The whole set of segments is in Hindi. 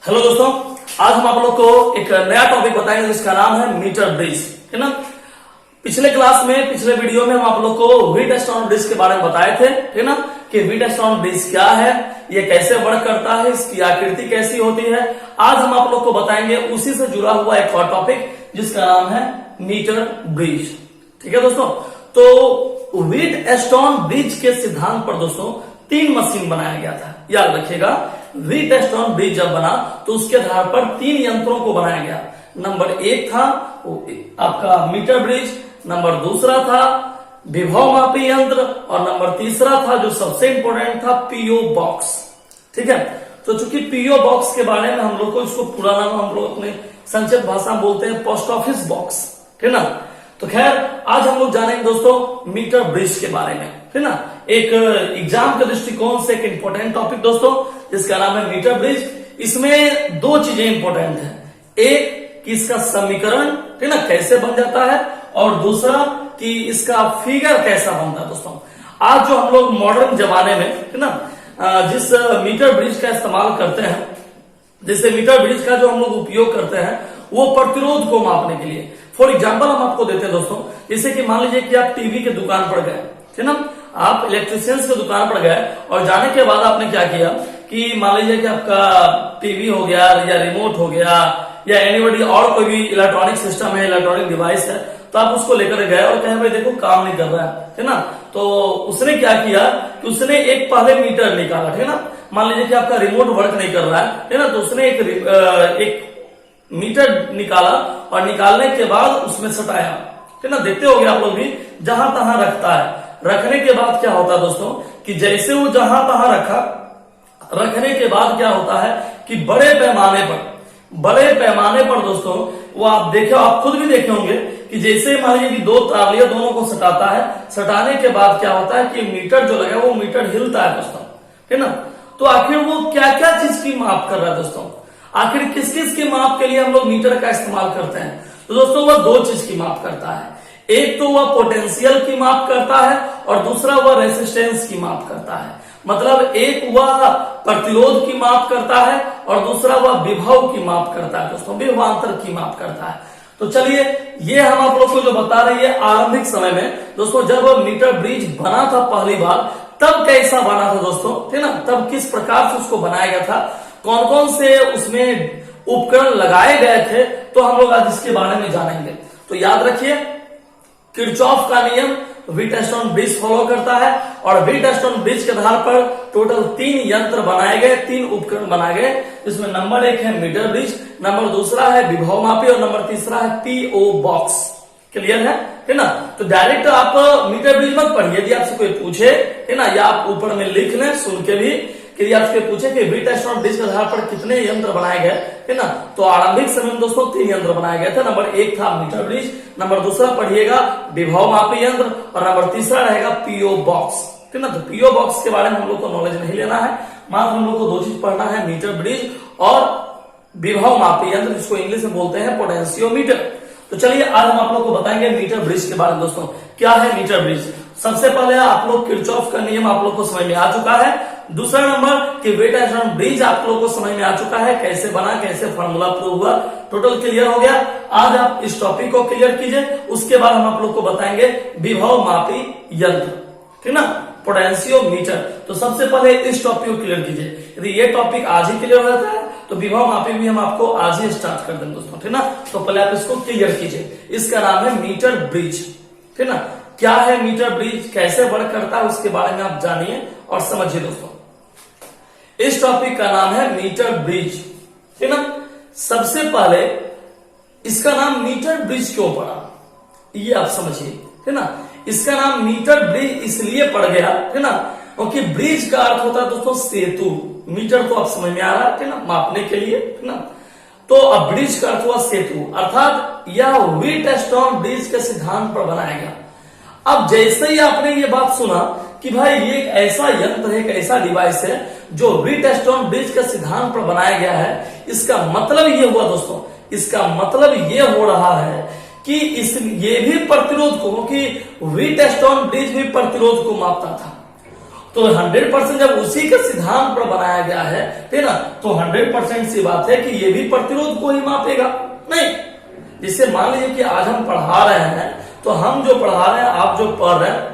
हेलो दोस्तों, आज हम आप लोग को एक नया टॉपिक बताएंगे जिसका नाम है मीटर ब्रिज, है ना। पिछले क्लास में, पिछले वीडियो में हम आप लोग को व्हीटस्टोन ब्रिज के बारे में बताए थे, है ना, कि व्हीटस्टोन ब्रिज क्या है, ये कैसे वर्क करता है, इसकी आकृति कैसी होती है। आज हम आप लोग को बताएंगे उसी से जुड़ा हुआ एक और टॉपिक जिसका नाम है मीटर ब्रिज। ठीक है दोस्तों, तो व्हीटस्टोन ब्रिज के सिद्धांत पर दोस्तों 3 मशीन बनाया गया था। याद रखिएगा, व्हीटस्टोन ब्रिज जब बना तो उसके आधार पर 3 यंत्रों को बनाया गया। नंबर 1 था आपका मीटर ब्रिज, नंबर 2 था विभव मापी यंत्र और नंबर 3 था जो सबसे इंपॉर्टेंट था पीओ बॉक्स। ठीक है, तो चूंकि पीओ बॉक्स के बारे में हम लोग को, इसको पूरा नाम हम लोग अपने संक्षिप्त भाषा में बोलते हैं पोस्ट ऑफिस बॉक्स, है ना। तो खैर आज हम लोग जानेंगे दोस्तों मीटर ब्रिज के बारे में, है ना। एक एग्जाम के दृष्टिकोण से एक इंपॉर्टेंट टॉपिक दोस्तों जिसका नाम है मीटर ब्रिज। इसमें 2 चीजें इंपॉर्टेंट हैं, एक कि इसका समीकरण, है ना, कैसे बन जाता है, और दूसरा कि इसका फिगर कैसा बनता है। दोस्तों आज जो हम लोग मॉडर्न जमाने में, है ना, जिस मीटर ब्रिज का इस्तेमाल करते हैं, जैसे मीटर ब्रिज का जो हम लोग उपयोग करते हैं वो प्रतिरोध को मापने के लिए। फॉर एग्जाम्पल हम आपको देते हैं दोस्तों, जैसे कि मान लीजिए कि आप टीवी की दुकान पर गए, है ना, आप इलेक्ट्रिशियंस की दुकान पर गए और जाने के बाद आपने क्या किया कि मान लीजिए कि आपका टीवी हो गया या रिमोट हो गया या एनीबॉडी और कोई भी इलेक्ट्रॉनिक सिस्टम है, इलेक्ट्रॉनिक डिवाइस है, तो आप उसको लेकर गए और कहे भाई देखो काम नहीं कर रहा है ना। तो उसने क्या किया कि उसने एक पहले मीटर निकाला, है ना। मान लीजिए कि आपका रिमोट वर्क नहीं कर रहा है ना, तो उसने एक मीटर निकाला और निकालने के बाद उसमें सटाया, है ना। देखते होंगे आप लोग भी, जहां तहां रखता है। रखने के बाद क्या होता है दोस्तों कि जैसे वो जहां तहां रखा, रखने के बाद क्या होता है कि बड़े पैमाने पर दोस्तों वो आप देखे, आप खुद भी देखे होंगे कि जैसे मान लीजिए कि 2 तालियां दोनों को सटाता है, सटाने के बाद क्या होता है कि मीटर जो लगा वो मीटर हिलता है दोस्तों, है ना। तो आखिर वो क्या क्या चीज की माप कर रहा है दोस्तों, आखिर किस किस की माप के लिए हम लोग मीटर का इस्तेमाल करते हैं। तो दोस्तों वह 2 चीज की माप करता है, एक तो वह पोटेंशियल की माप करता है और दूसरा वह रेसिस्टेंस की माप करता है। मतलब एक वह प्रतिरोध की माप करता है और दूसरा वह विभव की माप करता है दोस्तों, विभवांतर की माप करता है। तो चलिए ये हम आप लोग को जो बता रही है, आरंभिक समय में दोस्तों जब मीटर ब्रिज बना था पहली बार, तब कैसा बना था दोस्तों, है ना, तब किस प्रकार से उसको बनाया गया था, कौन कौन से उसमें उपकरण लगाए गए थे, तो हम लोग आज इसके बारे में जानेंगे। तो याद रखिए, किरचॉफ का नियम व्हीटस्टोन ब्रिज फॉलो करता है और व्हीटस्टोन ब्रिज के आधार पर टोटल 3 यंत्र बनाए गए, 3 उपकरण बनाए गए, जिसमें नंबर 1 है मीटर ब्रिज, नंबर 2 है विभव मापी और नंबर 3 है पीओ बॉक्स। क्लियर है ना। तो डायरेक्ट आप मीटर ब्रिज मत पढ़िए, यदि आपसे कोई पूछे, है ना, या आप ऊपर में लिख लें सुन के भी कि आपसे पूछे कि व्हीटस्टोन ब्रिज के आधार पर कितने यंत्र बनाए गए, है ना। तो आरंभिक समय में दोस्तों 3 यंत्र बनाए गए थे। नंबर 1 था मीटर ब्रिज, नंबर 2 पढ़िएगा विभव मापी यंत्र और नंबर 3 रहेगा पीओ बॉक्स, है ना। तो पीओ बॉक्स के बारे में हम लोग को नॉलेज नहीं लेना है, मात्र हम लोग को 2 चीज पढ़ना है, मीटर ब्रिज और विभव मापी यंत्र, जिसको इंग्लिश में बोलते हैं पोटेंशियोमीटर। तो चलिए आज हम आप लोग को बताएंगे मीटर ब्रिज के बारे में। दोस्तों क्या है मीटर ब्रिज, सबसे पहले आप लोग किरचॉफ का नियम आप लोग को समझ में आ चुका है। दूसरा नंबर कि व्हीटस्टोन ब्रिज आप लोगों को समझ में आ चुका है, कैसे बना, कैसे फॉर्मूला प्रूव हुआ, टोटल क्लियर हो गया। आज आप इस टॉपिक को क्लियर कीजिए, उसके बाद हम आप लोग को बताएंगे विभव मापी यंत्र, है ना, पोटेंशियोमीटर। तो सबसे पहले इस टॉपिक को क्लियर कीजिए। यदि ये टॉपिक आज ही क्लियर हो जाता है तो विभव मापी भी हम आपको आज ही स्टार्ट कर देंगे दोस्तों, है ना। तो पहले आप इसको क्लियर कीजिए। इसका नाम है मीटर ब्रिज, है ना। क्या है मीटर ब्रिज, कैसे वर्क करता है, उसके बारे में आप जानिए और समझिए दोस्तों। इस टॉपिक का नाम है मीटर ब्रिज, है ना। सबसे पहले इसका नाम मीटर ब्रिज क्यों पड़ा, ये आप समझिए, है ना। इसका नाम मीटर ब्रिज इसलिए पड़ गया, है ना, क्योंकि ब्रिज का अर्थ होता है दोस्तों सेतु। मीटर तो आप समझ में आ रहा है ना, मापने के लिए, है ना। तो अब ब्रिज का अर्थ हुआ सेतु, अर्थात यह व्हीटस्टोन ब्रिज के सिद्धांत पर बनाया गया। अब जैसे ही आपने ये बात सुना कि भाई ये एक ऐसा यंत्र है, एक ऐसा डिवाइस है जो व्हीटस्टोन ब्रिज के सिद्धांत पर बनाया गया है, इसका मतलब ये हुआ दोस्तों, इसका मतलब ये हो रहा है कि ये भी प्रतिरोध को, क्योंकि व्हीटस्टोन ब्रिज भी प्रतिरोध को मापता था तो 100% जब उसी के सिद्धांत पर बनाया गया है, ठीक ना, तो 100% सी बात है कि ये भी प्रतिरोध को ही मापेगा। नहीं, जिससे मान लीजिए कि आज हम पढ़ा रहे हैं, तो हम जो पढ़ा रहे हैं, आप जो पढ़ रहे हैं,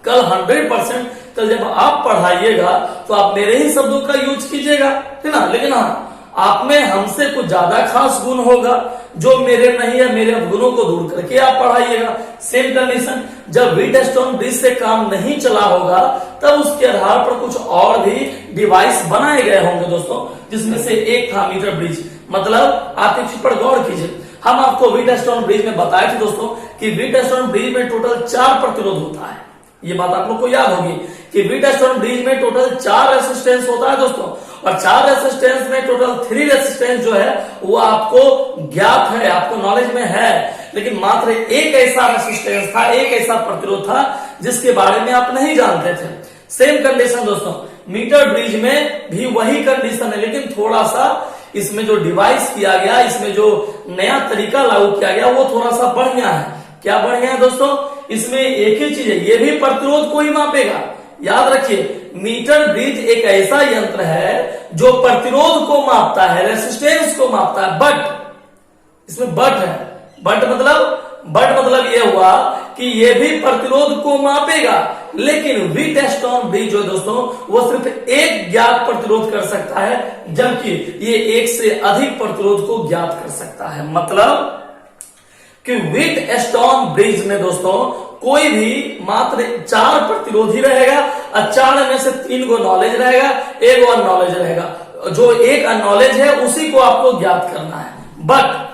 कल 100% कल जब आप पढ़ाइएगा तो आप मेरे ही शब्दों का यूज कीजिएगा, ठीक ना। लेकिन हाँ, आप में हमसे कुछ ज्यादा खास गुण होगा जो मेरे नहीं है, मेरे गुणों को दूर करके आप पढ़ाइएगा। सेम कंडीशन, जब व्हीटस्टोन ब्रिज से काम नहीं चला होगा, तब उसके आधार पर कुछ और भी डिवाइस बनाए गए होंगे दोस्तों, जिसमें से एक था मीटर ब्रिज। मतलब आप एक चीज पर गौर कीजिए, हम आपको व्हीटस्टोन ब्रिज में बताए थे दोस्तों कि व्हीटस्टोन ब्रिज में टोटल 4 प्रतिरोध होता है। ये बात आप लोग को याद होगी कि व्हीटस्टोन ब्रिज में टोटल 4 रेसिस्टेंस होता है दोस्तों, और 4 रेसिस्टेंस में टोटल 3 रेसिस्टेंस जो है वो आपको ज्ञात है, आपको नॉलेज में है। लेकिन मात्र एक ऐसा रेसिस्टेंस था, एक ऐसा प्रतिरोध था जिसके बारे में आप नहीं जानते थे। सेम कंडीशन दोस्तों, मीटर ब्रिज में भी वही कंडीशन है, लेकिन थोड़ा सा इसमें जो डिवाइस किया गया, इसमें जो नया तरीका लागू किया गया, वो थोड़ा सा बढ़िया है। क्या बढ़िया है दोस्तों? इसमें एक ही चीज है, ये भी प्रतिरोध को ही मापेगा। याद रखिए, मीटर ब्रिज एक ऐसा यंत्र है जो प्रतिरोध को मापता है, रेसिस्टेंस को मापता है। बट इसमें बट है, बट मतलब ये हुआ कि ये भी प्रतिरोध को मापेगा, लेकिन व्हीटस्टोन ब्रिज जो दोस्तों वो सिर्फ एक ज्ञात प्रतिरोध कर सकता है, जबकि ये एक से अधिक प्रतिरोध को ज्ञात कर सकता है। मतलब कि व्हीटस्टोन ब्रिज में दोस्तों कोई भी मात्र 4 प्रतिरोध ही रहेगा, और 4 में से 3 को नॉलेज रहेगा, एक अननॉलेज रहेगा। जो एक अननॉलेज है उसी को आपको ज्ञात करना है। बट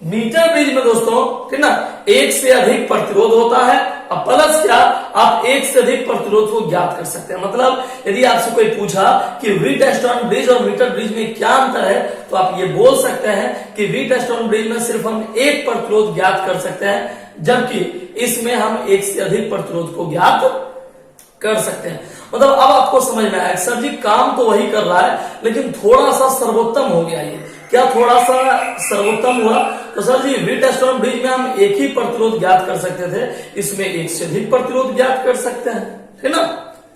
मीटर ब्रिज में दोस्तों, ठीक ना, एक से अधिक प्रतिरोध होता है, और प्लस क्या, आप एक से अधिक प्रतिरोध को ज्ञात कर सकते हैं। मतलब यदि आपसे कोई पूछा कि व्हीटस्टोन ब्रिज और मीटर ब्रिज में क्या अंतर है, तो आप ये बोल सकते हैं कि व्हीटस्टोन ब्रिज में सिर्फ हम एक प्रतिरोध ज्ञात कर सकते हैं, जबकि इसमें हम एक से अधिक प्रतिरोध को ज्ञात कर सकते हैं। मतलब अब आपको समझ में आया, सर जी काम तो वही कर रहा है, लेकिन थोड़ा सा सर्वोत्तम हो गया। ये क्या थोड़ा सा सर्वोत्तम हुआ? तो सर जी व्हीटस्टोन ब्रिज में हम एक ही प्रतिरोध ज्ञात कर सकते थे, इसमें एक से अधिक प्रतिरोध ज्ञात कर सकते हैं, है ना।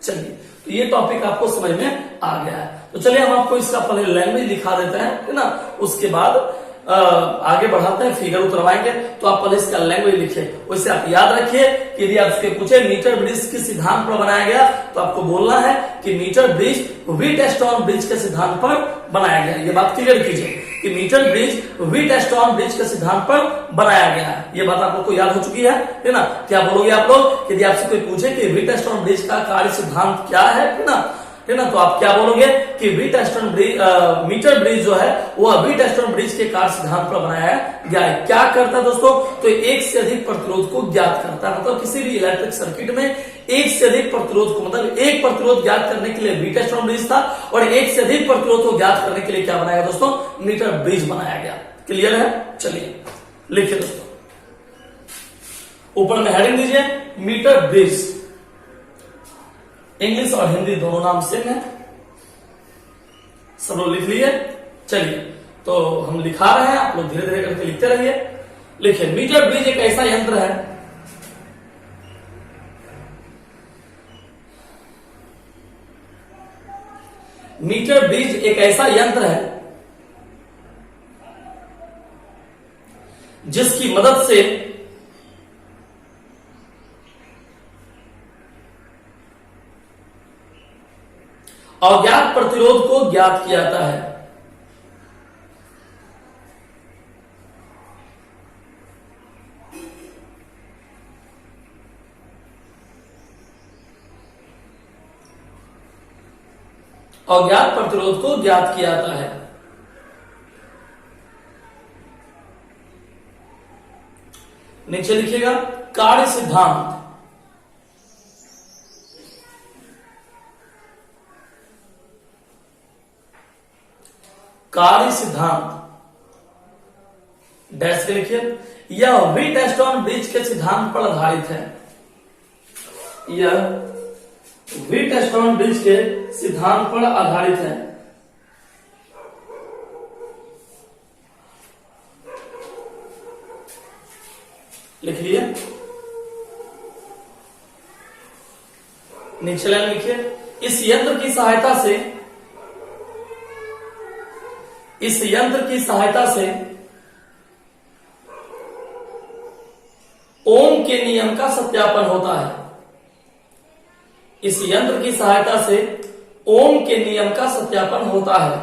चलिए, तो ये टॉपिक आपको समझ में आ गया है। तो चलिए हम आपको इसका पहले लैंग्वेज दिखा देते हैं, है ना, उसके बाद आगे बढ़ाते हैं, फिगर उतरवाएंगे। तो आप पहले इसका लैंग्वेज लिखिए। वैसे आप याद रखिए कि यदि आपसे पूछे मीटर ब्रिज किस सिद्धांत पर बनाया गया, तो आपको बोलना है कि मीटर ब्रिज व्हीटस्टोन ब्रिज के सिद्धांत पर बनाया गया। ये बात क्लियर कीजिए कि मीटर ब्रिज व्हीटस्टोन ब्रिज के सिद्धांत पर बनाया गया है। ये बात आप लोग को याद हो चुकी है ना। क्या बोलोगे आप लोग? यदि आपसे कोई पूछे कि व्हीटस्टोन ब्रिज का कार्य सिद्धांत क्या है ना, तो आप क्या बोलोगे कि व्हीटस्टोन ब्रिज, मीटर ब्रिज जो है वो व्हीटस्टोन ब्रिज के कार्य सिद्धांत पर बनाया गया है। क्या करता है दोस्तों? तो एक से अधिक प्रतिरोध को ज्ञात करता है। मतलब किसी भी इलेक्ट्रिक सर्किट में एक से अधिक प्रतिरोध को, मतलब एक प्रतिरोध ज्ञात करने के लिए व्हीटस्टोन ब्रिज था, और एक से अधिक प्रतिरोध को ज्ञात करने के लिए क्या बनाया दोस्तों? मीटर ब्रिज बनाया गया। क्लियर है? चलिए लिखिए दोस्तों, ऊपर में हेडिंग दीजिए मीटर ब्रिज। इंग्लिश और हिंदी दोनों नाम सेम है, सब लोग लिख लिए। चलिए, तो हम लिखा रहे हैं, आप लोग धीरे धीरे करके लिखते रहिए। लिखिए, मीटर ब्रिज एक ऐसा यंत्र है मीटर ब्रिज एक ऐसा यंत्र है जिसकी मदद से अज्ञात प्रतिरोध को ज्ञात किया जाता है। अज्ञात प्रतिरोध को ज्ञात किया जाता है। नीचे लिखिएगा कार्य सिद्धांत। कार्य सिद्धांत डैश के लिखिए, यह व्हीटस्टोन ब्रिज के सिद्धांत पर आधारित है। यह व्हीटस्टोन ब्रिज के सिद्धांत पर आधारित है। लिख लिए, नीचे लाइन लिखिए, इस यंत्र की सहायता से ओम के नियम का सत्यापन होता है। इस यंत्र की सहायता से ओम के नियम का सत्यापन होता है।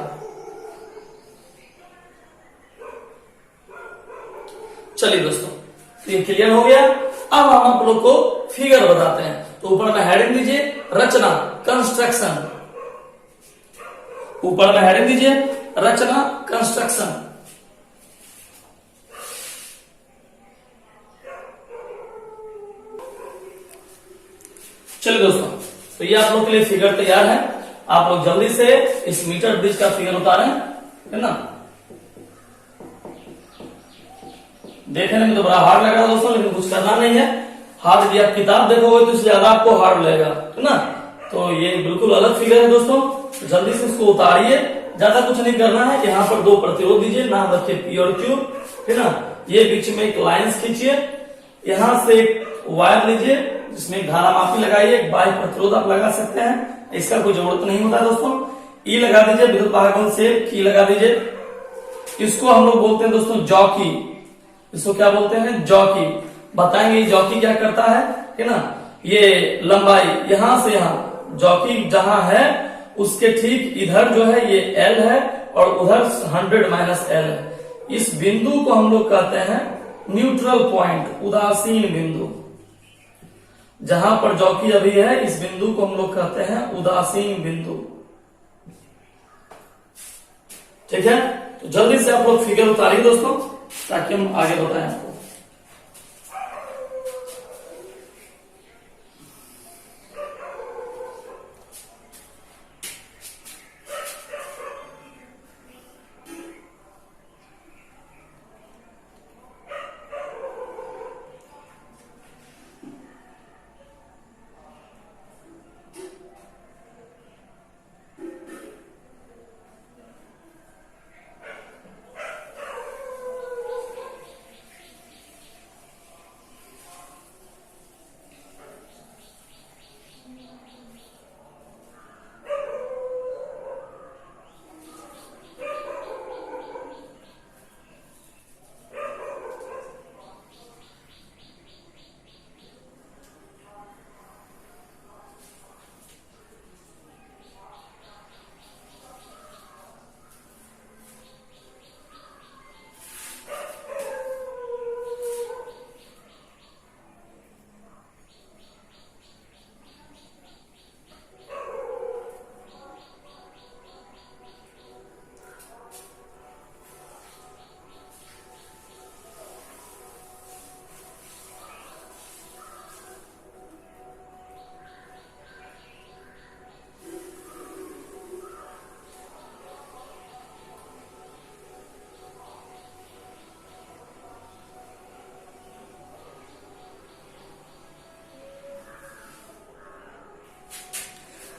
चलिए दोस्तों, तो ये क्लियर हो गया। अब हम आप लोग को फिगर बताते हैं। तो ऊपर में हेडिंग दीजिए रचना, कंस्ट्रक्शन। ऊपर में हेडिंग दीजिए रचना, कंस्ट्रक्शन। चलिए दोस्तों, तो ये आप लोग के लिए फिगर तैयार है। आप लोग जल्दी से इस मीटर ब्रिज का फिगर उतारें, है ना। देखने में तो बड़ा हार्ड लग रहा है दोस्तों, लेकिन कुछ करना नहीं है। हार्ड यदि आप किताब देखोगे तो इससे ज्यादा आपको हार्ड लगेगा, है ना। तो ये बिल्कुल अलग फिगर है दोस्तों, तो जल्दी से इसको उतारिए। ज्यादा कुछ नहीं करना है। यहाँ पर दो प्रतिरोध दीजिए, नाम रखिए पी और क्यू, है ना। ये बीच में एक लाइंस खींचिए, यहां से एक वायर लीजिए जिसमें धारा मापी लगाइए, एक बाह्य प्रतिरोध आप लगा सकते हैं, इसका कोई जरूरत नहीं होता है दोस्तों। ई लगा दीजिए, विद्युत वाहकन से की लगा दीजिए। इसको हम लोग बोलते हैं दोस्तों जॉकी। इसको क्या बोलते हैं? जॉकी। बताएंगे जॉकी क्या करता है ना। ये लंबाई यहां से यहां, जॉकी जहां है उसके ठीक इधर जो है ये एल है और उधर 100 माइनस एल है। इस बिंदु को हम लोग कहते हैं न्यूट्रल पॉइंट, उदासीन बिंदु। जहां पर जॉकी अभी है, इस बिंदु को हम लोग कहते हैं उदासीन बिंदु। ठीक है, तो जल्दी से आप लोग फिगर उतारिए दोस्तों, ताकि हम आगे बताएं आपको।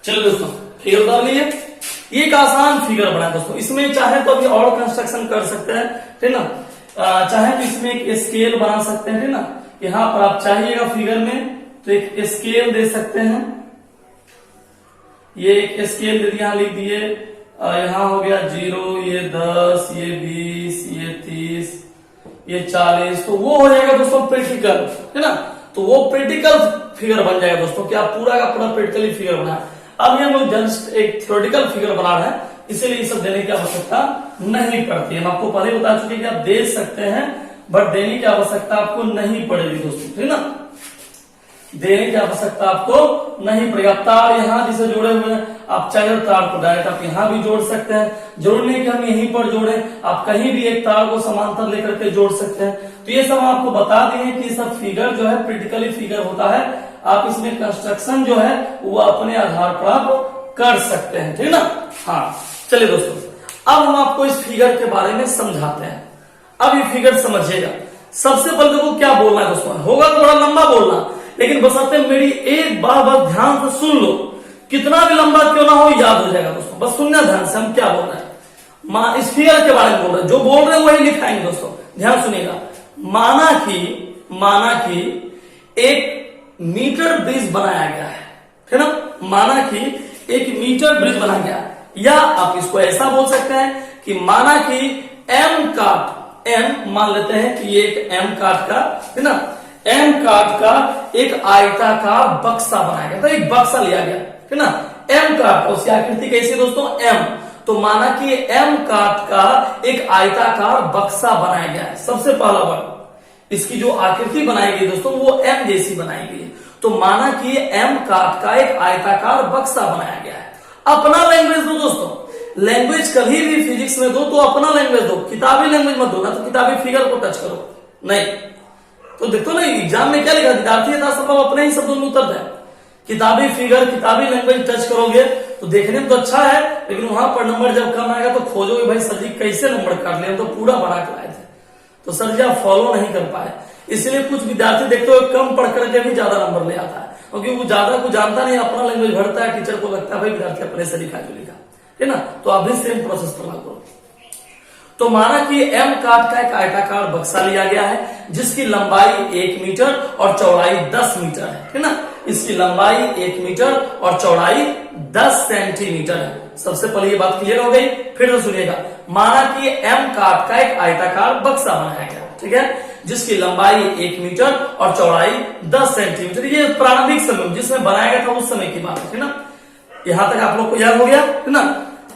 चलो दोस्तों, फिगर उतार लिए। एक आसान फिगर बना दोस्तों, इसमें चाहे तो अभी और कंस्ट्रक्शन कर सकते हैं, ठीक ना। चाहे तो इसमें एक स्केल बना सकते हैं, ठीक ना। यहाँ पर आप चाहिएगा फिगर में तो एक स्केल दे सकते हैं। ये एक स्केल दे दिया, लिख दिए। यहाँ हो गया 0, ये 10, ये 20, ये 30, ये 40। तो वो हो जाएगा दोस्तों प्रैक्टिकल, है ना। तो वो प्रैक्टिकल फिगर बन जाएगा दोस्तों, कि आप पूरा का पूरा प्रैक्टिकली फिगर बनाए। अब ये हम लोग जस्ट एक थ्योरेटिकल फिगर बना रहे हैं, इसीलिए ये सब देने की आवश्यकता नहीं पड़ती है। हम आपको पहले बता चुके कि आप दे सकते हैं, बट देने की आवश्यकता आपको नहीं पड़ेगी दोस्तों, ठीक ना। देने की आवश्यकता आपको नहीं पड़ेगी। आप तार यहाँ जिसे जोड़े हुए हैं, आप चाहे तार को डायरेक्ट आप यहाँ भी जोड़ सकते हैं। जरूरी नहीं कि हम यहीं पर जोड़े, आप कहीं भी एक तार को समांतर लेकर के जोड़ सकते हैं। तो ये सब आपको बता दिए कि ये सब फिगर जो है प्रैक्टिकली फिगर होता है। आप इसमें कंस्ट्रक्शन जो है वो अपने आधार पर आप कर सकते हैं, ठीक ना। हाँ, चलिए दोस्तों, अब हम आपको इस फिगर के बारे में समझाते हैं। अब ये फिगर समझिएगा। सबसे पहले देखो क्या बोलना है दोस्तों, होगा थोड़ा लंबा बोलना, लेकिन बशर्ते मेरी एक बार बस ध्यान से सुन लो। कितना भी लंबा क्यों ना हो, याद हो जाएगा दोस्तों। बस सुनना ध्यान से, हम क्या बोल रहे हैं। इस फिगर के बारे में बोल रहे हैं, जो बोल रहे हैं वही लिखाएंगे दोस्तों, ध्यान सुनिएगा। माना कि एक मीटर ब्रिज बनाया गया है ना। माना कि एक मीटर ब्रिज बना गया, या आप इसको ऐसा बोल सकते हैं कि माना कि एम काट, एम मान लेते हैं कि ये एक एम काट का है ना, एम काट का एक आयताकार बक्सा बनाया गया, तो एक बक्सा लिया गया है ना, एम काट का, उसकी आकृति कैसी दोस्तों, एम, तो माना कि एम काट का एक आयताकार बक्सा बनाया गया है। सबसे पहला वर्ड, इसकी जो आकृति बनाई गई दोस्तों वो एम जैसी बनाई गई है, तो माना कि एम काट का एक आयताकार बक्सा बनाया गया है। अपना लैंग्वेज दो दोस्तों, लैंग्वेज कभी भी फिजिक्स में दो तो अपना लैंग्वेज दो, किताबी लैंग्वेज मत दो, ना तो किताबी फिगर को टच करो, नहीं तो देखो ना एग्जाम में क्या लिखा, विद्यार्थी यथासंभव अपने ही शब्दों में उत्तर दें। किताबी फिगर, किताबी लैंग्वेज टच करोगे तो देखने में तो अच्छा है, लेकिन वहां पर नंबर जब कम आएगा तो खोजोगे भाई सर जी कैसे नंबर काट लिया, तो पूरा बना के लाए थे, तो सर जी आप फॉलो नहीं कर पाए। इसलिए कुछ विद्यार्थी देखते हो कम पढ़ करके भी ज्यादा नंबर ले आता है, क्योंकि वो ज्यादा को जानता नहीं, अपना लैंग्वेज भरता है, टीचर को लगता है भाई विद्यार्थी अपने से लिखा जो लिखा है ना, तो आप भी सेम प्रोसेस पर लागू। तो माना कि एम काट का एक आयताकार बक्सा लिया गया है जिसकी लंबाई 1 मीटर और चौड़ाई 10 मीटर है ना, इसकी लंबाई 1 मीटर और चौड़ाई 10 सेंटीमीटर है। सबसे पहले ये बात क्लियर हो गई, फिर तो सुनिएगा, माना कि एम काट का एक आयताकार बक्सा बनाया गया, ठीक है, जिसकी लंबाई 1 मीटर और चौड़ाई 10 सेंटीमीटर, ये प्रारंभिक समय जिसमें बनाया गया था उस समय की बात है ना, यहां तक आप लोग को याद हो गया है ना।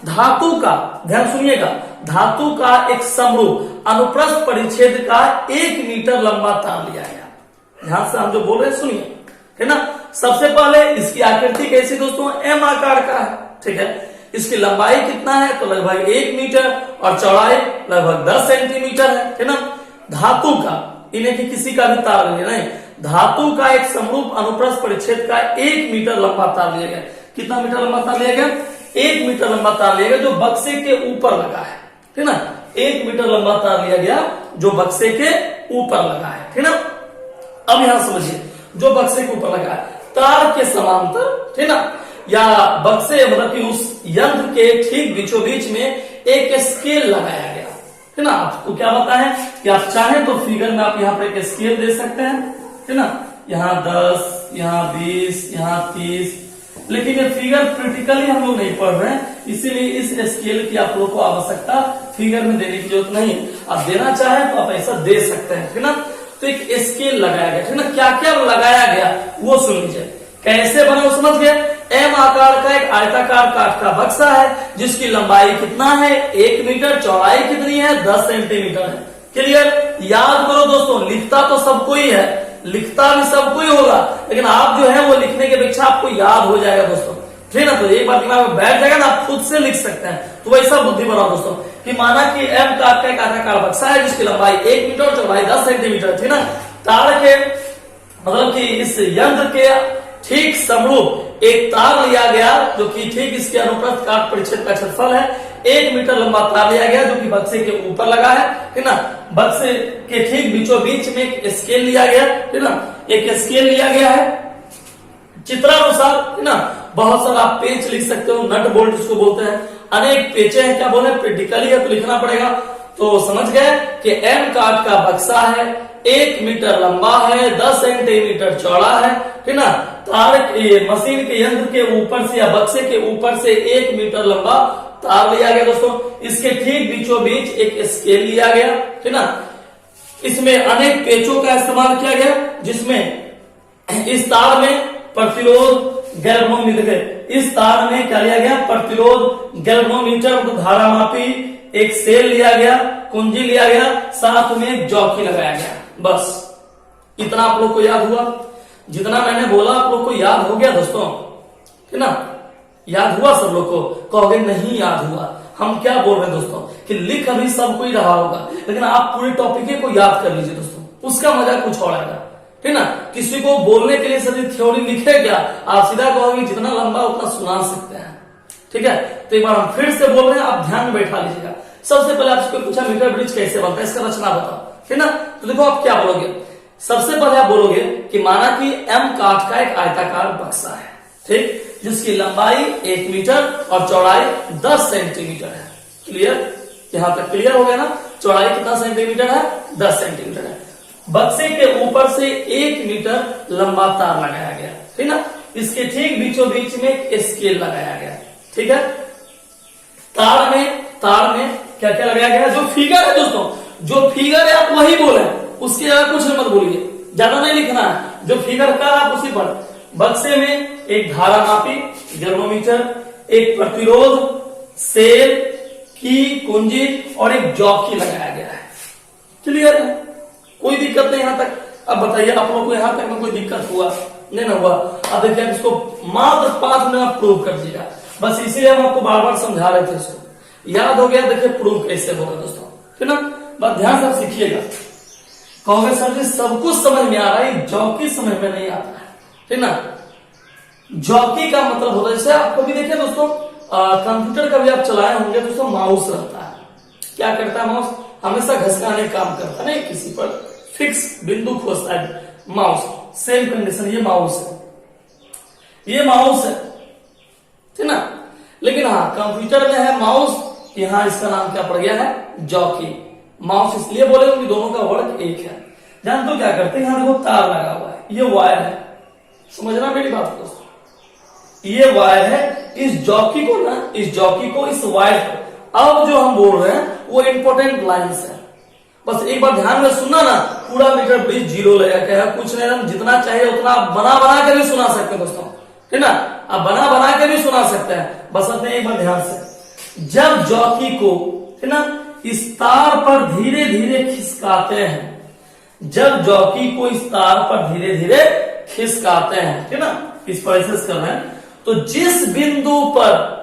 धातु का, ध्यान सुनिएगा, धातु का एक समरूप अनुप्रस्थ परिच्छेद का 1 मीटर लंबा तार लिया गया, ध्यान से हम जो बोल रहे हैं सुनिए, है ना। सबसे पहले इसकी आकृति कैसी दोस्तों, एम आकार का है, ठीक है, इसकी लंबाई कितना है तो लगभग 1 मीटर और चौड़ाई लगभग 10 सेंटीमीटर है ना। धातु का, इन्हें की किसी का भी तार लिया नहीं, धातु का एक समरूप अनुप्रस्थ परिच्छेद का 1 मीटर लंबा तार लिया गया। कितना मीटर लंबा तार लिया गया, 1 मीटर लंबा तार लिया गया जो बक्से के ऊपर लगा है, ठीक ना, 1 मीटर लंबा तार लिया गया जो बक्से के ऊपर लगा है, ठीक ना। अब यहां समझिए, जो बक्से के ऊपर लगा है तार के समांतर, ठीक ना, या बक्से मतलब कि उस यंत्र के ठीक बीचों बीच में एक स्केल लगाया गया, है ना। आपको क्या पता है कि आप चाहें तो फिगर में आप यहाँ पर एक स्केल दे सकते हैं, है ना, यहाँ 10, यहाँ 20, यहाँ 30, लेकिन ये फिगर प्रैक्टिकली हम लोग नहीं पढ़ रहे हैं, इसीलिए इस स्केल की आप लोग को आवश्यकता फिगर में देने की जरूरत नहीं, आप देना चाहें तो आप ऐसा दे सकते हैं, है ना। तो एक स्केल लगाया गया, है ना, क्या क्या लगाया गया वो सुन लीजिए, कैसे बना वो समझ गए। एम आकार का एक आयताकार काठ का बक्सा है जिसकी लंबाई कितना है 1 मीटर, चौड़ाई कितनी है 10 सेंटीमीटर है। क्लियर, याद करो दोस्तों, लिखता तो सबको ही है, लिखता भी सबको ही होगा, लेकिन आप जो है वो लिखने की अपेक्षा आपको याद हो जाएगा दोस्तों, ठीक ना। तो एक बार दिमाग में बैठ जाएगा ना, आप खुद से लिख सकते हैं, तो वैसा बुद्धि बनाओ दोस्तों कि माना कि एम काट का एक आयताकार बक्सा है जिसकी लंबाई 1 मीटर चौड़ाई 10 सेंटीमीटर, ठीक ना। तार के मतलब कि इस यंत्र के ठीक समरूप एक तार लिया गया जो कि ठीक इसके अनुप्रस्थ काट परिच्छेद का क्षेत्रफल है, 1 मीटर लंबा तार लिया गया जो कि बक्से के ऊपर लगा है, ठीक ना। बक्से के ठीक बीचों बीच में एक स्केल लिया गया, ठीक ना, एक स्केल लिया गया है चित्रानुसार, है ना। बहुत सारा आप पेच लिख सकते हो, नट बोल्ट जिसको बोलते हैं, अनेक पेचे हैं, क्या बोले प्रैक्टिकली है तो लिखना पड़ेगा। तो समझ गए कि एम काट का बक्सा है, 1 मीटर लंबा है, 10 सेंटीमीटर चौड़ा है, ठीक ना। तार मशीन के यंत्र के ऊपर से या बक्से के ऊपर से 1 मीटर लंबा तार लिया गया दोस्तों, इसके ठीक बीचों बीच एक स्केल लिया गया, ठीक ना। इसमें अनेक पेचों का इस्तेमाल किया गया जिसमें इस तार में प्रतिरोध गैल्वेनोमीटर, इस तार में क्या लिया गया प्रतिरोध गैल्वेनोमीटर, धारामापी एक सेल लिया गया, कुंजी लिया गया, साथ में एक जॉकी लगाया गया। बस इतना आप लोग को याद हुआ, जितना मैंने बोला आप लोग को याद हो गया दोस्तों, है ना। याद हुआ सब लोग को, कहोगे नहीं याद हुआ, हम क्या बोल रहे हैं दोस्तों कि लिख अभी सबको ही रहा होगा, लेकिन आप पूरे टॉपिक को याद कर लीजिए दोस्तों, उसका मजा कुछ और आएगा, ठीक ना। किसी को बोलने के लिए सभी थ्योरी लिखे क्या, आप सीधा कहोगे जितना लंबा उतना सुना सकते हैं, ठीक है। तो एक बार हम फिर से बोल रहे हैं, आप ध्यान में बैठा लीजिएगा। सबसे पहले आपसे पूछा मीटर ब्रिज कैसे बनता है, इसका रचना बताओ, ठीक ना। तो देखो आप क्या बोलोगे, सबसे पहले आप बोलोगे कि माना कि एम काठ का एक आयताकार बक्सा है, ठीक, जिसकी लंबाई 1 मीटर और चौड़ाई 10 सेंटीमीटर है। क्लियर, यहां तक क्लियर हो गया ना। चौड़ाई कितना सेंटीमीटर है 10 सेंटीमीटर है। बक्से के ऊपर से 1 मीटर लंबा तार लगाया गया, ठीक ना। इसके ठीक बीचों बीच में एक स्केल लगाया गया है। ठीक है, तार में क्या क्या लगाया गया है? जो फिगर है दोस्तों, जो फिगर है आप वही बोले, उसके जगह कुछ मत बोलिए, ज्यादा नहीं लिखना है। जो फिगर का आप उसी पर, बक्से में एक धारा मापी गर्मोमीटर, एक प्रतिरोध, सेल की कुंजी और एक जॉकी लगाया गया है। क्लियर है, कोई दिक्कत नहीं यहां तक। अब बताइए आप लोगों को यहां तक में कोई दिक्कत हुआ? नहीं ना हुआ। अब देखिए इसको मात्र 5 मिनट में प्रूव कर दीजिएगा, बस इसीलिए हम आपको बार बार समझा रहे थे। इसको याद हो गया? देखिए प्रूव कैसे होगा दोस्तों, ठीक ना? बस ध्यान से सीखिएगा। कहोगे सर जी सब कुछ समझ में आ रहा है, जॉकी समझ में नहीं आता है, ठीक ना? जॉकी का मतलब होता है, जैसे आपको भी देखिए दोस्तों, कंप्यूटर का भी आप चलाए होंगे दोस्तों, माउस रहता है। क्या करता है माउस? हमेशा घसकाने काम करता है, नहीं किसी पर फिक्स बिंदु खोजता है माउस। सेम कंडीशन, ये माउस है, ये माउस है, ठीक ना? लेकिन हाँ कंप्यूटर में है माउस, यहां इसका नाम क्या पड़ गया है? जॉकी। माउस इसलिए बोले क्योंकि दोनों का वर्क एक है। जान तो क्या करते हैं, यहां देखो तार लगा हुआ है, ये वायर है, समझना मेरी बात दोस्तों, ये वायर है। इस जॉकी को ना, इस जॉकी को, इस वायर को, अब जो हम बोल रहे हैं वो इंपॉर्टेंट लाइंस है। बस एक बार ध्यान में सुनना ना, पूरा मीटर बीच जीरो लगा के है, कुछ नहीं, हम जितना चाहिए उतना आप बना बना के भी सुना सकते हैं दोस्तों, ठीक ना? आप बना बना के भी सुना सकते हैं, बस अपने एक बार ध्यान से। जब जॉकी को, ठीक ना, इस तार पर धीरे धीरे खिसकाते हैं, जब जॉकी को इस तार पर धीरे धीरे खिसकाते हैं, ठीक ना, इस पर ऐसे कर रहे हैं, तो जिस बिंदु पर,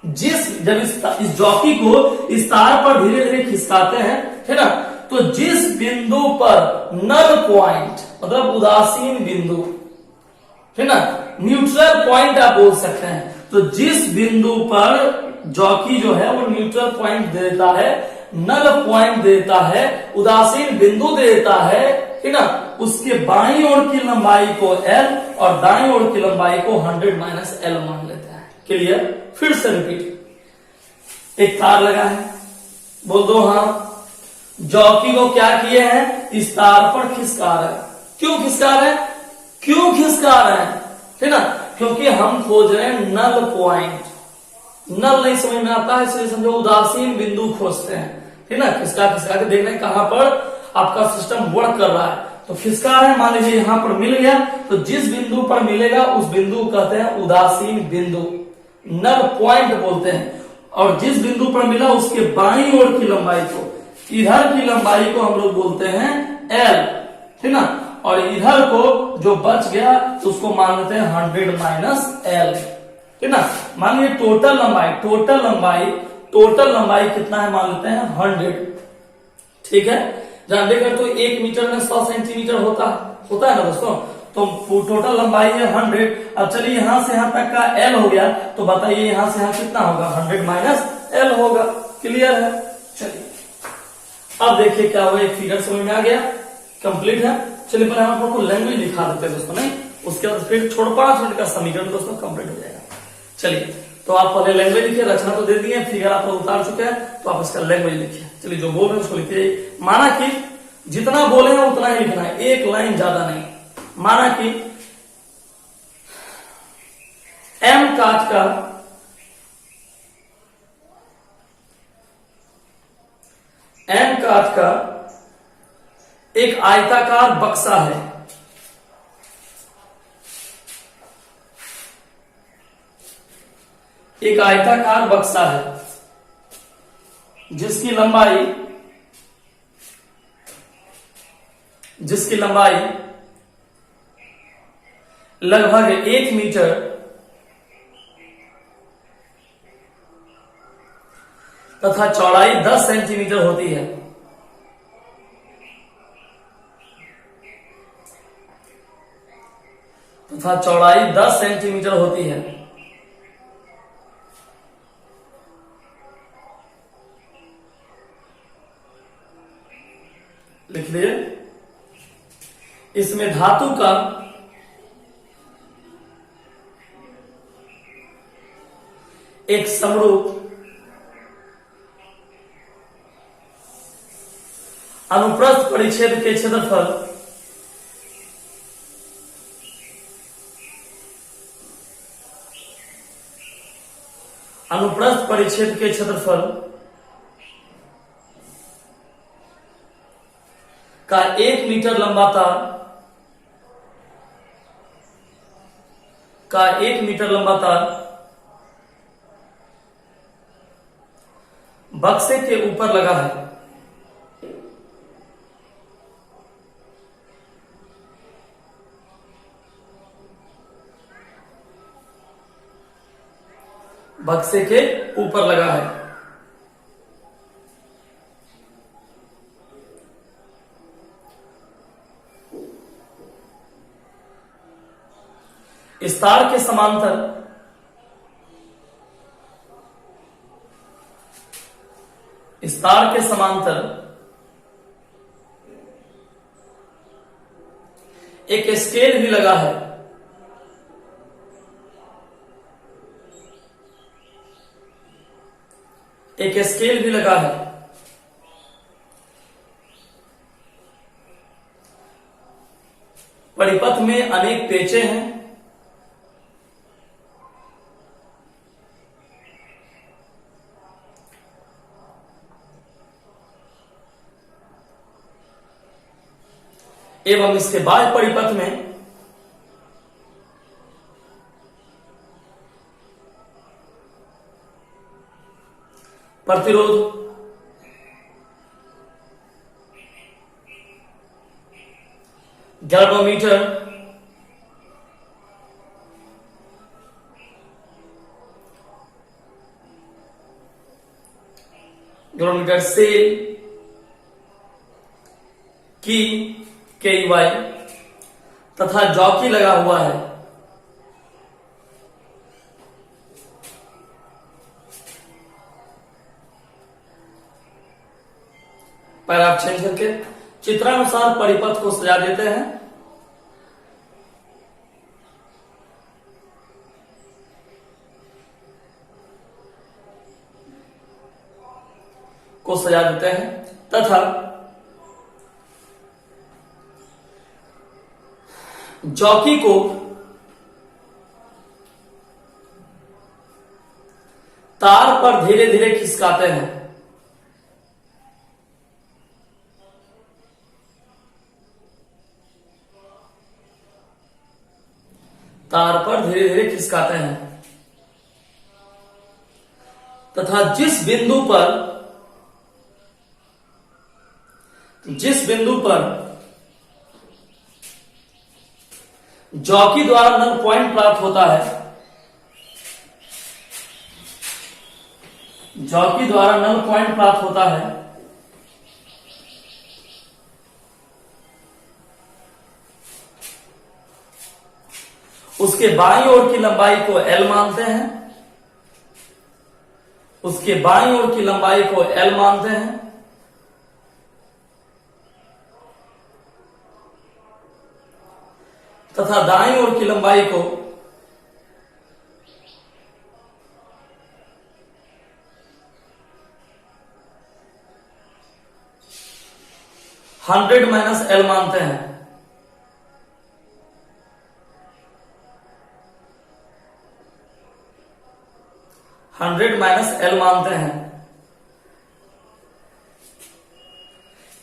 जब इस जॉकी को इस तार पर धीरे धीरे खिसकाते हैं, है ना, तो जिस बिंदु पर नल पॉइंट मतलब उदासीन बिंदु, है ना, न्यूट्रल पॉइंट आप बोल सकते हैं, तो जिस बिंदु पर जॉकी जो है वो न्यूट्रल पॉइंट देता है, नल पॉइंट देता है, उदासीन बिंदु देता है, ठीक ना, उसके बाईं ओर की लंबाई को L और दाईं ओर की लंबाई को 100 - L मान लेते हैं। क्लियर? फिर से रिपीट। एक तार लगा है, बोल दो हाँ। जॉकी को क्या किए हैं? इस तार पर खिसका रहे हैं। क्यों खिसका रहे हैं? क्यों खिसका रहे हैं, ठीक ना? क्योंकि हम खोज रहे हैं नल पॉइंट। नल नहीं समझ में आता है, इसलिए समझो उदासीन बिंदु खोजते हैं, ठीक ना? खिसका खिसका के देख रहे हैं कहां पर आपका सिस्टम वर्क कर रहा है, तो खिसका रहे हैं। मान लीजिए यहां पर मिल गया, तो जिस बिंदु पर मिलेगा उस बिंदु को कहते हैं उदासीन बिंदु, नल पॉइंट बोलते हैं। और जिस बिंदु पर मिला उसके बाईं ओर की लंबाई को, इधर की लंबाई को हम लोग बोलते हैं L, ठीक ना? और इधर को जो बच गया तो उसको मान लेते हैं 100 - L, ठीक ना? मान लीजिए टोटल लंबाई कितना है? मान लेते हैं 100, ठीक है? ध्यान देकर, तो 1 मीटर में 100 सेंटीमीटर होता है ना दोस्तों, तो टोटल लंबाई है 100। अब चलिए यहां से यहां तक का L हो गया, तो बताइए यहां से यहां कितना होगा? 100 - L होगा। क्लियर है? चलिए अब देखिए क्या हुआ, एक फिगर समझ में आ गया, कंप्लीट है। चलिए पहले हम आपको लैंग्वेज दिखा देते हैं दोस्तों, नहीं उसके बाद फिर छोड़ 5 मिनट का समीकरण दोस्तों कंप्लीट हो जाएगा। चलिए तो आप पहले लैंग्वेज लिखिए, रचना तो दे दिए, फिगर आप लोग उतार चुके हैं, तो आप इसका लैंग्वेज लिखिए। चलिए जो बोल रहे हैं उसको लिखिए, माना कि जितना बोले हैं उतना ही लिखना है, एक लाइन ज्यादा नहीं। माना कि M काट का एक आयताकार बक्सा है, एक आयताकार बक्सा है जिसकी लंबाई लगभग 1 मीटर तथा चौड़ाई 10 सेंटीमीटर होती है। लिख लिए। इसमें धातु का एक समरूप अनुप्रस्थ परिच्छेद के क्षेत्रफल अनुप्रस्थ परिच्छेद के क्षेत्रफल का 1 मीटर लंबा तार बक्से के ऊपर लगा है। बक्से के ऊपर लगा है। इस तार के समांतर एक स्केल भी लगा है। परिपथ में अनेक पेचे हैं। एवं इसके बाह्य परिपथ में प्रतिरोध, गैल्वेनोमीटर, सेल की KEY तथा जॉकी लगा हुआ है। पैराग्राफ चेंज करके चित्रानुसार परिपथ को सजा देते हैं। तथा जॉकी को तार पर धीरे धीरे खिसकाते हैं। तथा जिस बिंदु पर जॉकी द्वारा नल पॉइंट प्राप्त होता है, उसके बाईं ओर की लंबाई को L मानते हैं। तथा दाईं ओर की लंबाई को -100 मानते हैं।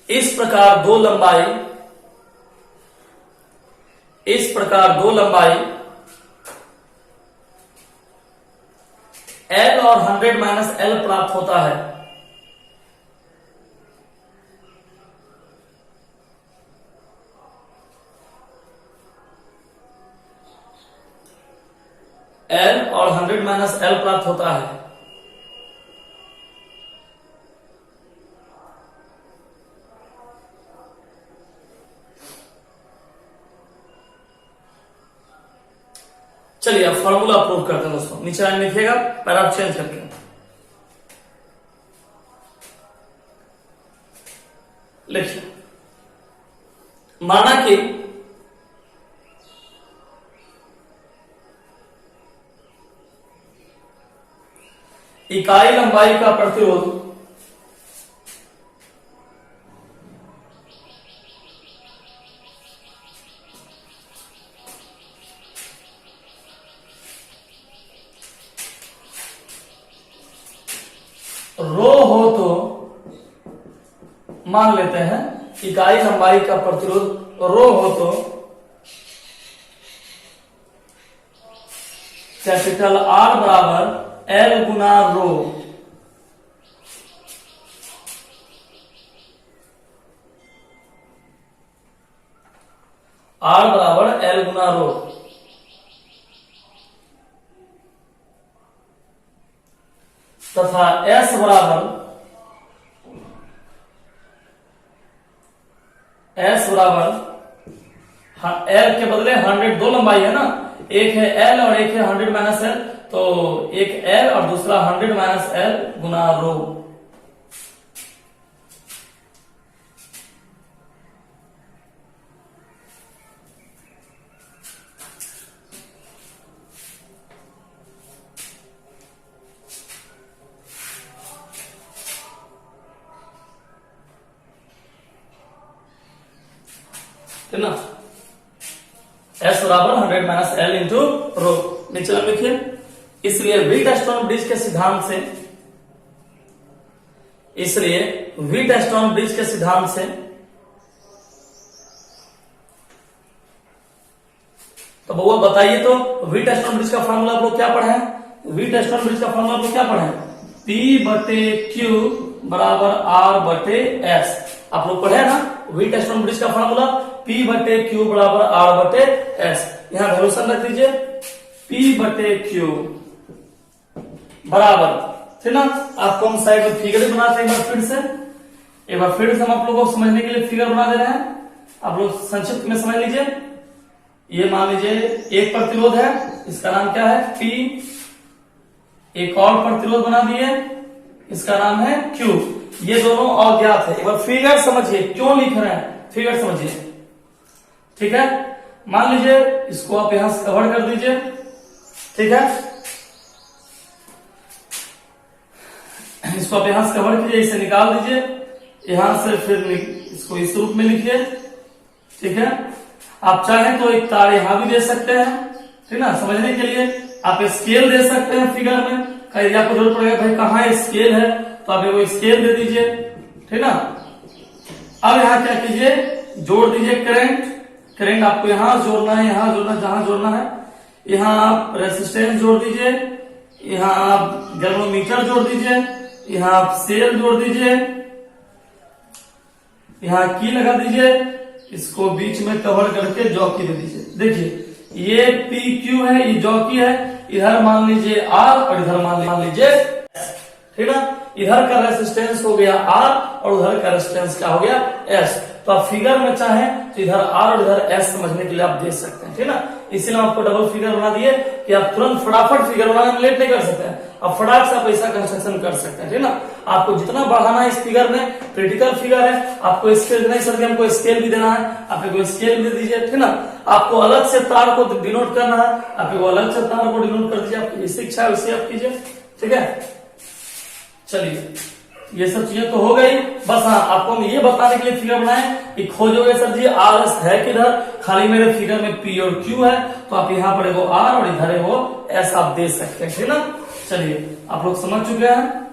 इस प्रकार दो लंबाई L और 100 - L प्राप्त होता है। L और 100 - L प्राप्त होता है। चलिए अब फॉर्मूला प्रूव करते हैं दोस्तों। नीचे लाइन लिखिएगा, पैराग्राफ चेंज करके। लिखिए, माना कि इकाई लंबाई का प्रतिरोध मान लेते हैं इकाई लंबाई का प्रतिरोध रो हो तो कैपिटल आर बराबर एल गुना रो। आर बराबर एल गुना रो तथा एस बराबर एल के बदले 100, दो लंबाई है ना, एक है एल और एक है 100 माइनस एल, तो एक एल और दूसरा 100 माइनस एल गुना रो। है ना, एस बराबर 100 माइनस एल इंटू रो। नीचे लिखिए, इसलिए व्हीटस्टोन ब्रिज के सिद्धांत से, तो बउआ बताइए तो व्हीटस्टोन ब्रिज का फॉर्मूला आप लोग क्या पढ़े हैं? व्हीटस्टोन ब्रिज का फॉर्मूला आप लोग क्या पढ़े हैं? P बटे क्यू बराबर आर बटे एस। आप लोग पढ़े ना व्हीटस्टोन ब्रिज का फॉर्मूला P बटे क्यू बराबर आर बटे एस। यहां वैल्यूशन रख दीजिए, P बटे क्यू बराबर, ठीक ना। आपको हम साइड में फिगर बनाते हैं, एक बार फिर से हम आप लोगों को समझने के लिए फिगर बना दे रहे हैं। आप लोग संक्षिप्त में समझ लीजिए। ये मान लीजिए एक प्रतिरोध है, इसका नाम क्या है? P। एक और प्रतिरोध बना दिए, इसका नाम है Q। ये दोनों अज्ञात है। एक बार फिगर समझिए, क्यों लिख रहे हैं, फिगर समझिए, ठीक है। मान लीजिए इसको आप यहां से कवर कर दीजिए, ठीक है। इसको आप यहां से कवर कीजिए, इसे निकाल दीजिए, यहां से फिर इसको इस रूप में लिखिए, ठीक है। आप चाहें तो एक तार यहां भी दे सकते हैं, ठीक ना। समझने के लिए आप स्केल दे सकते हैं फिगर में, कहीं आपको जरूरत पड़ेगा भाई कहाँ स्केल है, तो आप एगो स्केल दे दीजिए, ठीक ना। अब यहां क्या कीजिए, जोड़ दीजिए करंट आपको यहां जोड़ना है, यहां जोड़ना, जहां जोड़ना है। यहां आप रेसिस्टेंस जोड़ दीजिए, यहां आप गैल्वेनोमीटर जोड़ दीजिए, यहां आप सेल जोड़ दीजिए, यहां की लगा दीजिए, इसको बीच में कवर करके जॉकी दे दीजिए। देखिए ये पी क्यू है, ये जॉकी है, इधर मान लीजिए आर और इधर मान लीजिए, ठीक ना। इधर का रेसिस्टेंस हो गया आर और उधर का रेसिस्टेंस क्या हो गया? एस। तो आप फिगर में चाहें तो इधर आर और इधर एस समझने के लिए आप देख सकते हैं, ठीक ना। इसीलिए आपको डबल फिगर बना दिए कि आप तुरंत फटाफट फिगर बनाने में लेट नहीं कर सकते हैं, आप फटाक से आप ऐसा कंस्ट्रक्शन कर सकते हैं, ठीक ना। आपको जितना बढ़ाना है इस फिगर में, क्रिटिकल फिगर है, आपको स्केल नहीं सकते, हमको स्केल भी देना है, आप एक स्केल भी दे दीजिए, ठीक ना। आपको अलग से तार को डिनोट करना है, आप एक अलग से तार को डिनोट कर दीजिए, आपकी जैसी इच्छा है वैसे आप कीजिए, ठीक है। चलिए ये सब चीजें तो हो गई, बस हाँ आपको हम ये बताने के लिए फिगर बनाए कि खोजोगे सर जी आर एस है किधर, खाली मेरे फिगर में पी और क्यू है, तो आप यहाँ पर वो आर और इधर वो एस आप दे सकते हैं, ठीक ना। चलिए आप लोग समझ चुके हैं।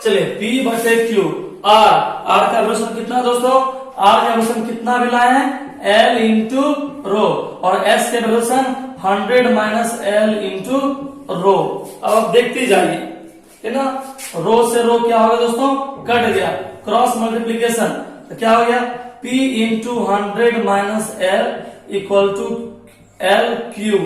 चलिए P बटे क्यू, आर का वैल्यूशन कितना दोस्तों? आर का वैल्यूशन कितना भी लाए हैं? L इंटू रो, और S के valuation 100 minus L into rho. अब आप देखते जाइए, है ना। रो से रो क्या होगा दोस्तों? कट गया, क्रॉस मल्टीप्लीकेशन, तो क्या हो गया? P into 100 minus L equal to L cube,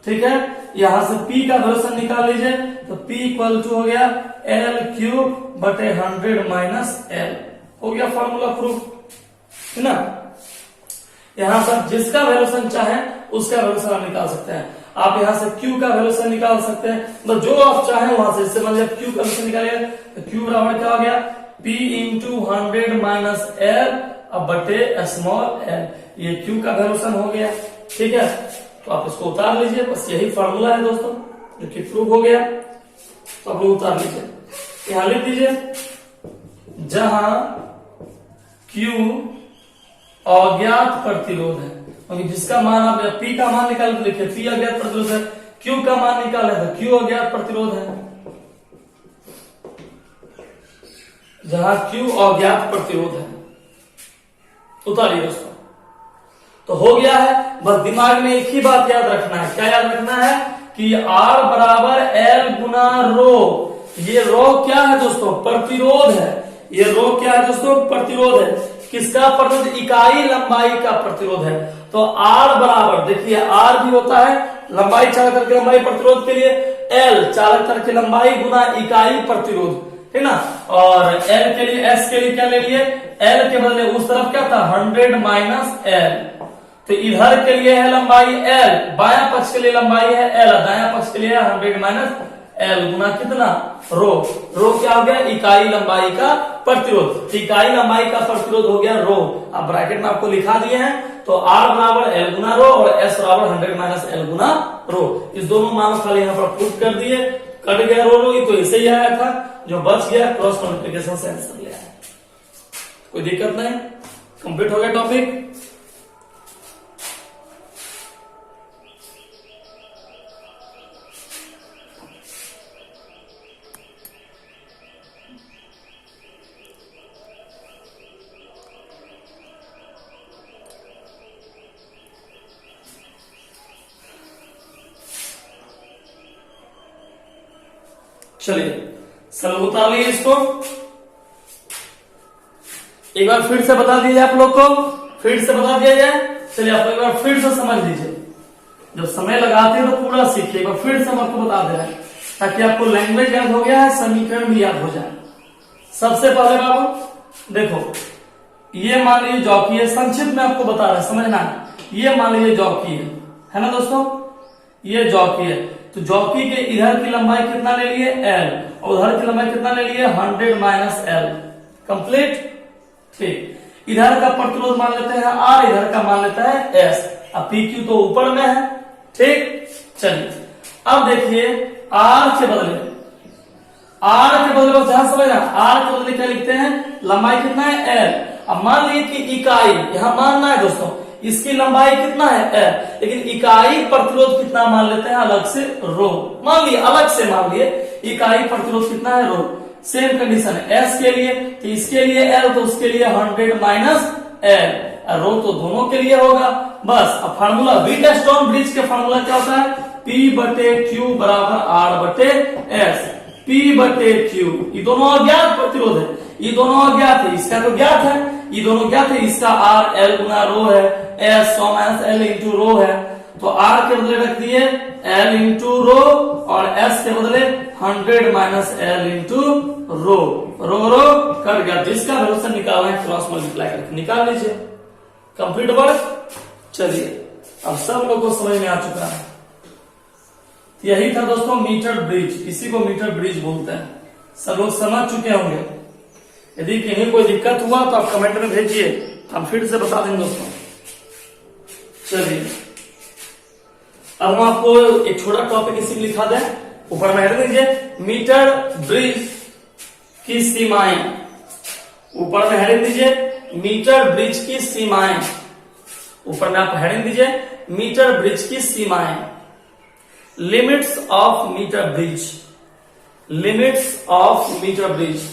ठीक है। यहां से P का वैल्यूशन निकाल लीजिए, तो P इक्वल टू हो गया L क्यूब बटे 100 माइनस L। हो गया फॉर्मूला प्रूफ, है ना। यहां से जिसका वैल्यूशन चाहे उसका वैल्यूशन आप निकाल सकते हैं। आप यहां से Q का वैल्यूशन निकाल सकते हैं, मतलब जो आप चाहें वहां से। इससे मतलब Q का वैल्यूशन निकालिए तो Q बराबर क्या हो गया? P इंटू 100 माइनस L अब बटे स्मॉल l, ये Q का वैल्यूशन हो गया, ठीक है। तो आप इसको उतार लीजिए, बस यही फॉर्मूला है दोस्तों जो कि प्रूव हो गया। तो आप लोग उतार लीजिए, यहां लिख दीजिए जहां Q अज्ञात प्रतिरोध है, क्योंकि जिसका मान आप P का मान निकाल के लिखिए, P अज्ञात प्रतिरोध है, Q का मान निकाले तो Q अज्ञात प्रतिरोध है, जहां Q अज्ञात प्रतिरोध है। उतारिए दोस्तों, तो हो गया है। बस दिमाग में एक ही बात याद रखना है, क्या याद रखना है कि R बराबर L गुना रो। ये रो क्या है दोस्तों? प्रतिरोध है। ये रो क्या है दोस्तों? प्रतिरोध है। किसका प्रतिरोध? इकाई लंबाई का प्रतिरोध है। तो R बराबर, देखिए R भी होता है लंबाई, चालक तल की लंबाई प्रतिरोध के लिए, L चालक तल की लंबाई गुना इकाई प्रतिरोध, ठीक ना। और L के लिए, S के लिए क्या ले लिए? L के बदले उस तरफ क्या था? 100 माइनस L। तो इधर के लिए है लंबाई L, बायां पक्ष के लिए लंबाई है L, दायां पक्ष के लिए 100 माइनस L गुना कितना? रो। रो क्या हो गया? इकाई लंबाई का प्रतिरोध। इकाई लंबाई का प्रतिरोध हो गया रो। अब ब्रैकेट में आपको लिखा दिए हैं, तो R बराबर L गुना रो और S बराबर 100 माइनस L गुना रो। इस दोनों मान खाली यहाँ पर पुट कर दिए, कट गया रो रो, तो इसे ही आया था, जो बच गया क्रॉस मल्टीप्लिकेशन से आंसर लिया। कोई दिक्कत नहीं, कंप्लीट हो गया टॉपिक। चलिए सब उतार लीजिए इसको, एक बार फिर से बता दीजिए आप लोग को, फिर से बता दिया जाए। चलिए आप लोग एक बार फिर से समझ लीजिए, जब समय लगाते हैं तो पूरा सीखिए। एक बार फिर से हम आपको बता दे रहे हैं ताकि आपको लैंग्वेज याद हो गया है, समीकरण भी याद हो जाए। सबसे पहले बाबू देखो, ये मान लीजिए जॉकी है, संक्षिप्त में आपको बता रहे हैं, समझना है। ये मान लीजिए जॉकी है ना दोस्तों, ये जॉकी है। तो जॉकी के इधर की लंबाई कितना ले लिए? L, और उधर की लंबाई कितना ले लिए? 100 माइनस L। कंप्लीट, ठीक। इधर का प्रतिरोध मान लेते हैं R, इधर का मान लेता है S। अब PQ तो ऊपर में है, ठीक। चलिए अब देखिए, R के बदले बस ध्यान समझना, R के बदले क्या लिखते हैं? लंबाई कितना है? L। अब मान लीजिए कि इकाई, यहां मानना है दोस्तों, इसकी लंबाई कितना है? L, लेकिन इकाई प्रतिरोध कितना मान लेते हैं? अलग से रो मान लिए, अलग से मान लिए इकाई प्रतिरोध कितना है? रो। सेम कंडीशन है S के लिए, तो इसके लिए L, तो उसके लिए 100 माइनस L। रो तो दोनों के लिए होगा। बस अब फार्मूला, व्हीटस्टोन ब्रिज के फार्मूला क्या होता है? P बटे Q बराबर R बटे S। P बटे Q, ये दोनों अज्ञात प्रतिरोध है, ये दोनों अज्ञात है, इसका तो ज्ञात है, ये दोनों ज्ञात है, इसका R L गुना रो है, S 100 minus L into rho है। तो R के बदले रख दिए L इंटू रो, और S के बदले 100 माइनस L इंटू रो। रो रो कट गया, जिसका वैल्यू से निकालना है क्रॉस मल्टीप्लाई करके निकाल लीजिए। Complete work. चलिए अब सब लोग को समझ में आ चुका है। यही था दोस्तों मीटर ब्रिज, इसी को मीटर ब्रिज बोलते हैं, सब लोग समझ चुके होंगे। यदि कहीं कोई दिक्कत हुआ तो आप कमेंट में भेजिए, हम फिर से बता देंगे दोस्तों। चलिए अब हम आपको एक छोटा टॉपिक इसी में लिखा दें, ऊपर में हेड दीजिए मीटर ब्रिज की सीमाएं। ऊपर में हेडिंग दीजिए मीटर ब्रिज की सीमाएं। ऊपर में आप हेडिंग दीजिए मीटर ब्रिज की सीमाएं। Limits of metre bridge, limits of metre bridge.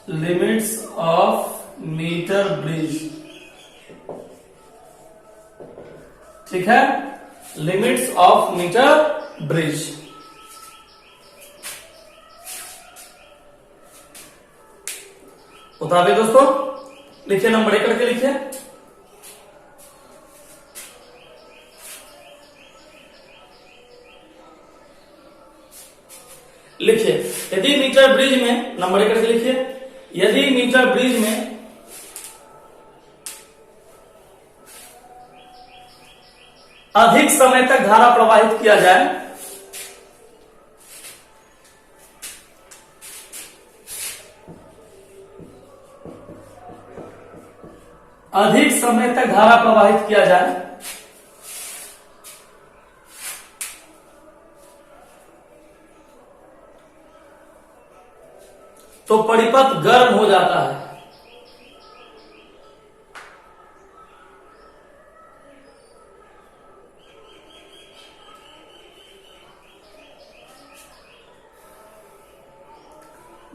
Limits of metre bridge, ठीक है, लिमिट्स ऑफ मीटर ब्रिज। उतार दोस्तों, लिखिए, नंबर एक करके लिखिए। लिखिए यदि मीटर ब्रिज में, नंबर एक करके लिखिए, यदि मीटर ब्रिज में अधिक समय तक धारा प्रवाहित किया जाए, अधिक समय तक धारा प्रवाहित किया जाए तो परिपथ गर्म हो जाता है।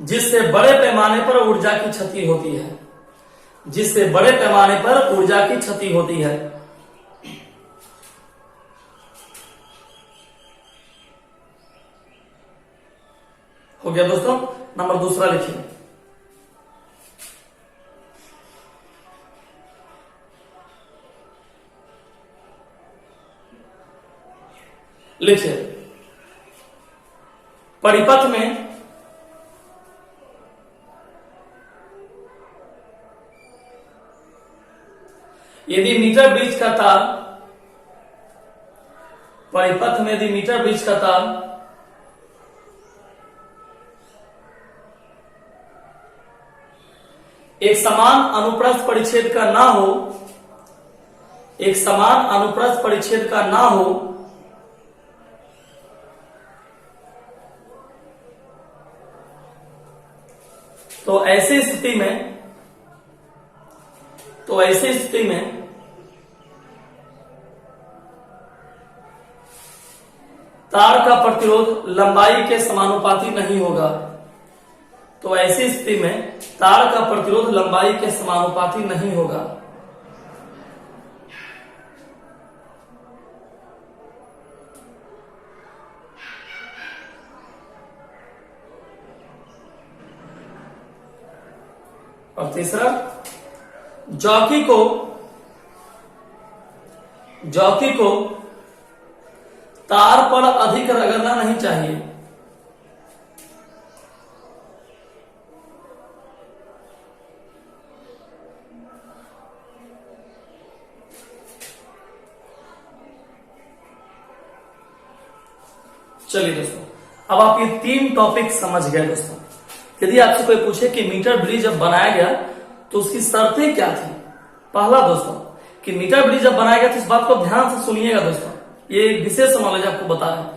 जिससे बड़े पैमाने पर ऊर्जा की क्षति होती है, जिससे बड़े पैमाने पर ऊर्जा की क्षति होती है। हो गया दोस्तों। नंबर दूसरा लिखिए। लिखिए, परिपथ में यदि मीटर ब्रिज का तार, परिपथ में यदि मीटर ब्रिज का तार एक समान अनुप्रस्थ परिच्छेद का ना हो, एक समान अनुप्रस्थ परिच्छेद का ना हो, तो ऐसी स्थिति में तार का प्रतिरोध लंबाई के समानुपाती नहीं होगा। तो ऐसी स्थिति में तार का प्रतिरोध लंबाई के समानुपाती नहीं होगा। और तीसरा, जॉकी को तार पर अधिक रगड़ना नहीं चाहिए। चलिए दोस्तों, अब आप ये 3 टॉपिक समझ गए दोस्तों। यदि आपसे कोई पूछे कि मीटर ब्रिज जब बनाया गया तो उसकी शर्तें क्या थी, पहला दोस्तों कि मीटर ब्रिज जब बनाया गया तो इस बात को ध्यान से सुनिएगा दोस्तों, ये विशेष नॉलेज आपको बता रहे हैं,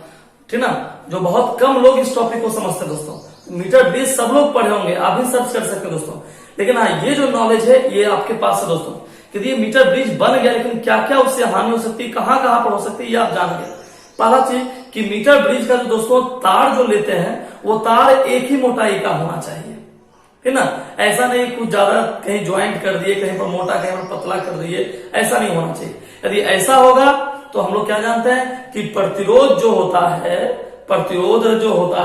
ठीक ना, जो बहुत कम लोग इस टॉपिक को समझते हैं दोस्तों। मीटर ब्रिज सब लोग पढ़े होंगे, आप भी सर्च कर सकते हैं दोस्तों, लेकिन हाँ ये जो नॉलेज है ये आपके पास है दोस्तों। यदि ये मीटर ब्रिज बन गया लेकिन क्या क्या उससे हानि हो सकती है, कहां कहां पर हो सकती है, ये आप जान गए। पहला चीज कि मीटर ब्रिज का जो दोस्तों तार जो लेते हैं वो तार एक ही मोटाई का होना चाहिए, है ना। ऐसा नहीं कुछ ज्यादा कहीं ज्वाइंट कर दिए, कहीं पर मोटा कहीं पर पतला कर दिए, ऐसा नहीं होना चाहिए। यदि ऐसा होगा तो हम लोग क्या जानते हैं कि प्रतिरोध जो होता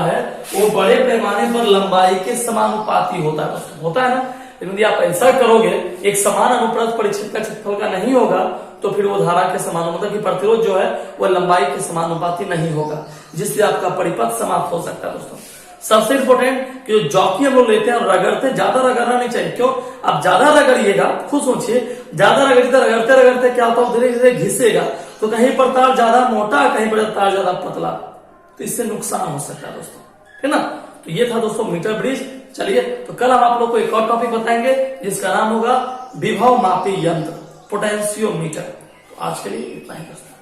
है वो बड़े पैमाने पर लंबाई के समानुपाती होता है दोस्तों, होता है ना। लेकिन यदि आप ऐसा करोगे, एक समान अनुप्रस्थ परिच्छेद का क्षेत्रफल का नहीं होगा, तो फिर वो धारा के समान, मतलब कि प्रतिरोध जो है वो लंबाई के समानुपाती नहीं होगा, जिससे आपका परिपथ समाप्त हो सकता है दोस्तों। सबसे इंपॉर्टेंट कि जो जॉकी हम लोग लेते हैं और रगड़ते, ज्यादा रगड़ना नहीं चाहिए। क्यों? आप ज्यादा रगड़िएगा, खुद सोचिए, ज्यादा रगड़ते रगड़ते क्या होता है, धीरे धीरे घिसेगा, तो कहीं पर तार ज्यादा मोटा, कहीं पर तार ज्यादा पतला, तो इससे नुकसान हो सकता है दोस्तों, है ना। तो ये था दोस्तों मीटर ब्रिज। चलिए, तो कल हम आप लोग को एक और टॉपिक बताएंगे जिसका नाम होगा विभव मापी यंत्र, पोटेंशियोमीटर। तो आज के लिए इतना ही दोस्तों।